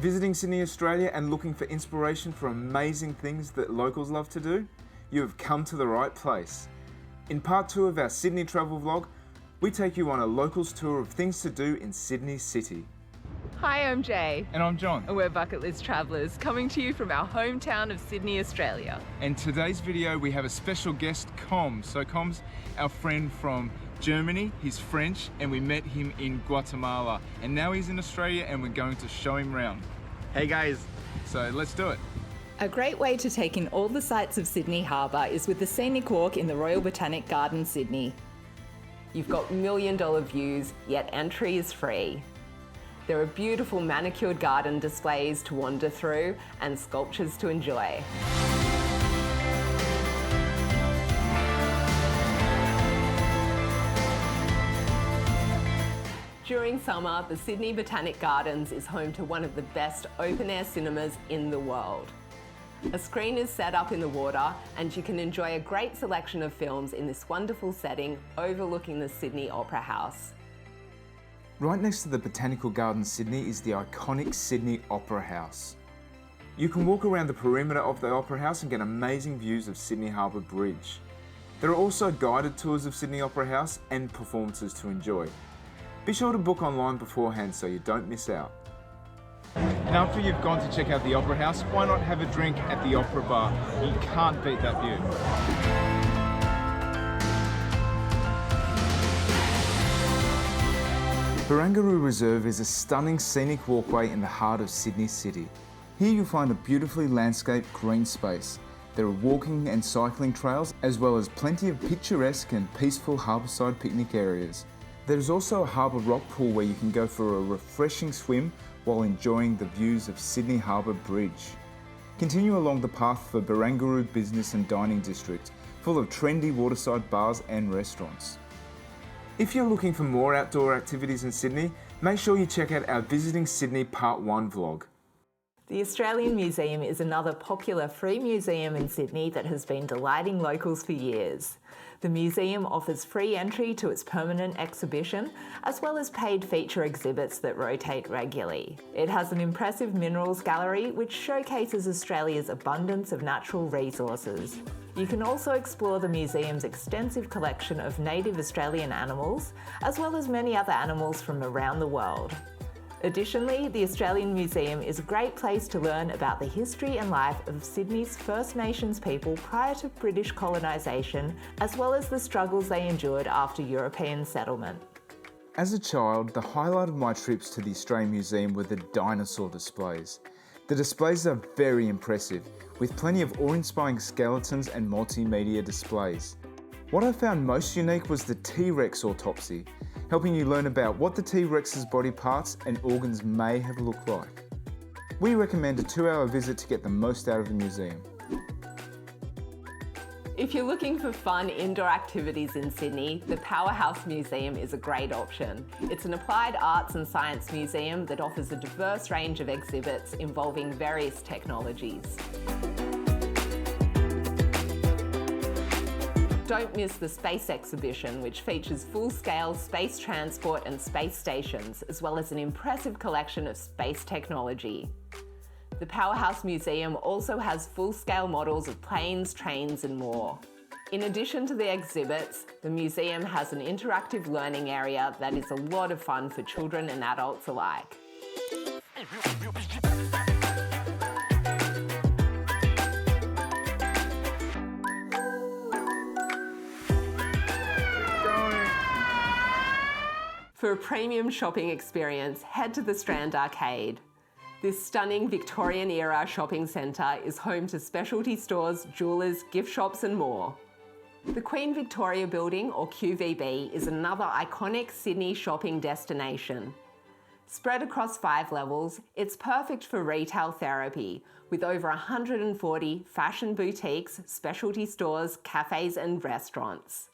Visiting Sydney, Australia and looking for inspiration for amazing things that locals love to do? You have come to the right place. In part 2 of our Sydney travel vlog, we take you on a locals tour of things to do in Sydney City. Hi, I'm Jay. And I'm John. And we're bucket list travellers coming to you from our hometown of Sydney, Australia. In today's video, we have a special guest, Combs. So Combs, our friend from Germany, he's French, and we met him in Guatemala. And now he's in Australia and we're going to show him around. Hey guys. So let's do it. A great way to take in all the sights of Sydney Harbour is with the scenic walk in the Royal Botanic Garden, Sydney. You've got million-dollar views, yet entry is free. There are beautiful manicured garden displays to wander through and sculptures to enjoy. During summer, the Sydney Botanic Gardens is home to one of the best open-air cinemas in the world. A screen is set up in the water and you can enjoy a great selection of films in this wonderful setting overlooking the Sydney Opera House. Right next to the Botanical Gardens Sydney is the iconic Sydney Opera House. You can walk around the perimeter of the Opera House and get amazing views of Sydney Harbour Bridge. There are also guided tours of Sydney Opera House and performances to enjoy. Be sure to book online beforehand so you don't miss out. And after you've gone to check out the Opera House, why not have a drink at the Opera Bar? You can't beat that view. Barangaroo Reserve is a stunning scenic walkway in the heart of Sydney City. Here you'll find a beautifully landscaped green space. There are walking and cycling trails, as well as plenty of picturesque and peaceful harbourside picnic areas. There's also a harbour rock pool where you can go for a refreshing swim while enjoying the views of Sydney Harbour Bridge. Continue along the path for Barangaroo Business and Dining District, full of trendy waterside bars and restaurants. If you're looking for more outdoor activities in Sydney, make sure you check out our Visiting Sydney Part 1 vlog. The Australian Museum is another popular free museum in Sydney that has been delighting locals for years. The museum offers free entry to its permanent exhibition, as well as paid feature exhibits that rotate regularly. It has an impressive minerals gallery which showcases Australia's abundance of natural resources. You can also explore the museum's extensive collection of native Australian animals, as well as many other animals from around the world. Additionally, the Australian Museum is a great place to learn about the history and life of Sydney's First Nations people prior to British colonisation, as well as the struggles they endured after European settlement. As a child, the highlight of my trips to the Australian Museum were the dinosaur displays. The displays are very impressive, with plenty of awe-inspiring skeletons and multimedia displays. What I found most unique was the T-Rex autopsy, helping you learn about what the T-Rex's body parts and organs may have looked like. We recommend a 2-hour visit to get the most out of the museum. If you're looking for fun indoor activities in Sydney, the Powerhouse Museum is a great option. It's an applied arts and science museum that offers a diverse range of exhibits involving various technologies. Don't miss the Space Exhibition, which features full-scale space transport and space stations, as well as an impressive collection of space technology. The Powerhouse Museum also has full-scale models of planes, trains and more. In addition to the exhibits, the museum has an interactive learning area that is a lot of fun for children and adults alike. For a premium shopping experience, head to the Strand Arcade. This stunning Victorian-era shopping centre is home to specialty stores, jewellers, gift shops and more. The Queen Victoria Building, or QVB, is another iconic Sydney shopping destination. Spread across 5 levels, it's perfect for retail therapy, with over 140 fashion boutiques, specialty stores, cafes and restaurants.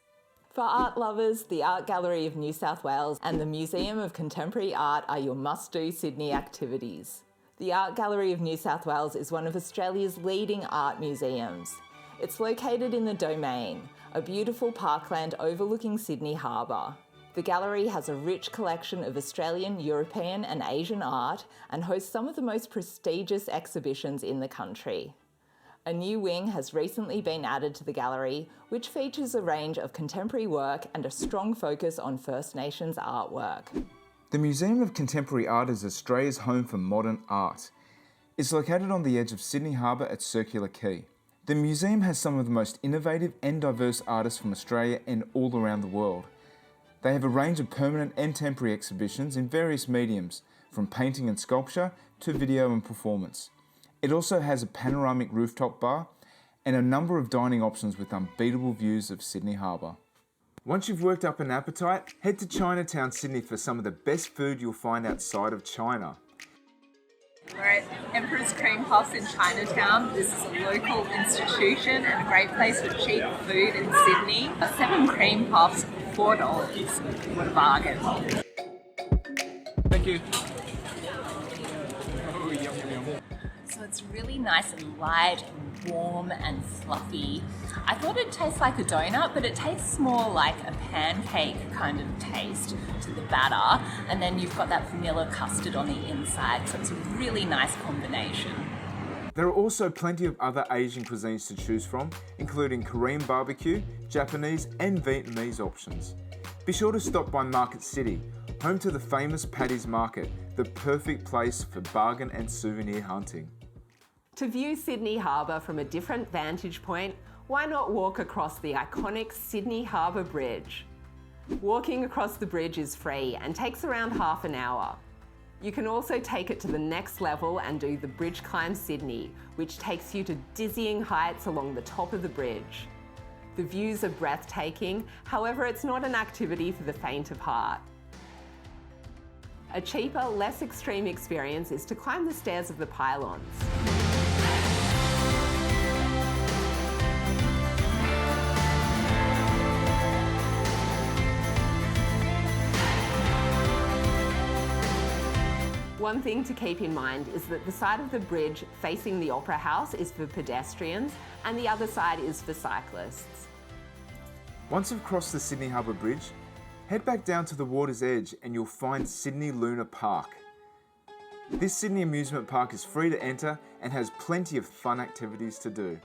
For art lovers, the Art Gallery of New South Wales and the Museum of Contemporary Art are your must-do Sydney activities. The Art Gallery of New South Wales is one of Australia's leading art museums. It's located in the Domain, a beautiful parkland overlooking Sydney Harbour. The gallery has a rich collection of Australian, European and Asian art and hosts some of the most prestigious exhibitions in the country. A new wing has recently been added to the gallery, which features a range of contemporary work and a strong focus on First Nations artwork. The Museum of Contemporary Art is Australia's home for modern art. It's located on the edge of Sydney Harbour at Circular Quay. The museum has some of the most innovative and diverse artists from Australia and all around the world. They have a range of permanent and temporary exhibitions in various mediums, from painting and sculpture to video and performance. It also has a panoramic rooftop bar and a number of dining options with unbeatable views of Sydney Harbour. Once you've worked up an appetite, head to Chinatown, Sydney for some of the best food you'll find outside of China. We're at Emperor's Cream Puffs in Chinatown. This is a local institution and a great place for cheap food in Sydney. 7 cream puffs, $4. What a bargain. Thank you. So it's really nice and light and warm and fluffy. I thought it'd taste like a donut, but it tastes more like a pancake kind of taste to the batter. And then you've got that vanilla custard on the inside, so it's a really nice combination. There are also plenty of other Asian cuisines to choose from, including Korean barbecue, Japanese and Vietnamese options. Be sure to stop by Market City, home to the famous Paddy's Market, the perfect place for bargain and souvenir hunting. To view Sydney Harbour from a different vantage point, why not walk across the iconic Sydney Harbour Bridge? Walking across the bridge is free and takes around half an hour. You can also take it to the next level and do the BridgeClimb Sydney, which takes you to dizzying heights along the top of the bridge. The views are breathtaking, however it's not an activity for the faint of heart. A cheaper, less extreme experience is to climb the stairs of the Pylons. One thing to keep in mind is that the side of the bridge facing the Opera House is for pedestrians and the other side is for cyclists. Once you've crossed the Sydney Harbour Bridge, head back down to the water's edge and you'll find Sydney Luna Park. This Sydney amusement park is free to enter and has plenty of fun activities to do.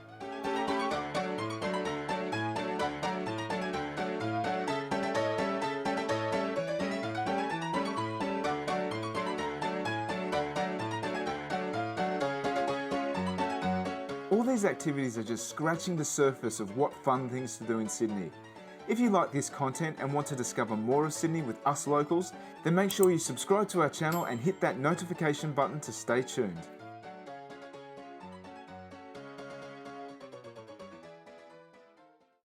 All these activities are just scratching the surface of what fun things to do in Sydney. If you like this content and want to discover more of Sydney with us locals, then make sure you subscribe to our channel and hit that notification button to stay tuned.